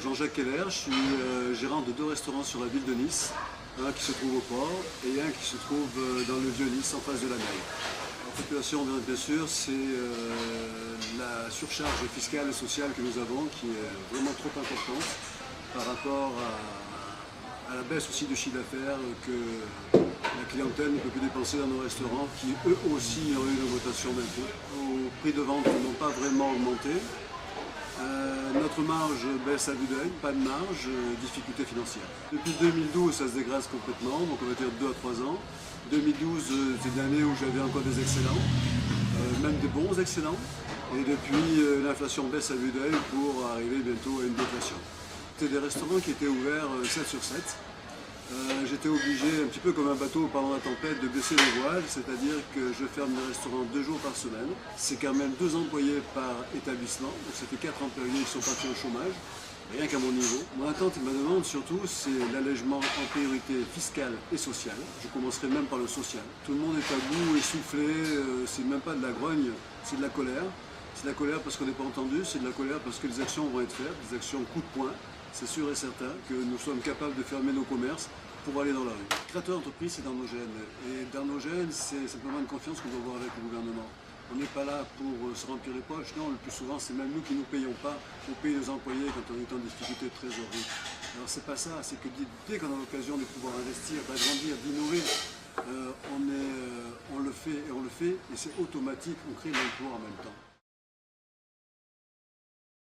Jean-Jacques Keller, je suis gérant de 2 restaurants sur la ville de Nice, un qui se trouve au port et un qui se trouve dans le Vieux-Nice, en face de la mer. La population, bien sûr, c'est la surcharge fiscale et sociale que nous avons qui est vraiment trop importante par rapport à la baisse aussi du chiffre d'affaires que la clientèle ne peut plus dépenser dans nos restaurants qui eux aussi ont eu une augmentation d'impôts. Nos prix de vente n'ont pas vraiment augmenté. Notre marge baisse à vue d'œil, pas de marge, difficulté financière. Depuis 2012, ça se dégraisse complètement, donc on va dire 2 à 3 ans. 2012, c'est l'année où j'avais encore des excellents, même des bons excellents. Et depuis, l'inflation baisse à vue d'œil pour arriver bientôt à une déflation. C'était des restaurants qui étaient ouverts 7 sur 7. J'étais obligé, un petit peu comme un bateau pendant la tempête, de baisser les voiles, c'est-à-dire que je ferme les restaurants 2 jours par semaine. C'est quand même 2 employés par établissement, donc c'était 4 employés qui sont partis au chômage, rien qu'à mon niveau. Mon attente et ma demande surtout, c'est l'allègement en priorité fiscale et sociale. Je commencerai même par le social. Tout le monde est à bout, essoufflé, c'est même pas de la grogne, c'est de la colère. C'est de la colère parce qu'on n'est pas entendu, c'est de la colère parce que les actions vont être faites, des actions coup de poing. C'est sûr et certain que nous sommes capables de fermer nos commerces pour aller dans la rue. Créateur d'entreprise, c'est dans nos gènes. Et dans nos gènes, c'est simplement une confiance qu'on doit avoir avec le gouvernement. On n'est pas là pour se remplir les poches. Non, le plus souvent, c'est même nous qui ne nous payons pas. On paye nos employés quand on est en difficulté de trésorerie. Alors c'est pas ça, c'est que dès qu'on a l'occasion de pouvoir investir, d'agrandir, d'innover, on le fait et c'est automatique, on crée l'emploi en même temps.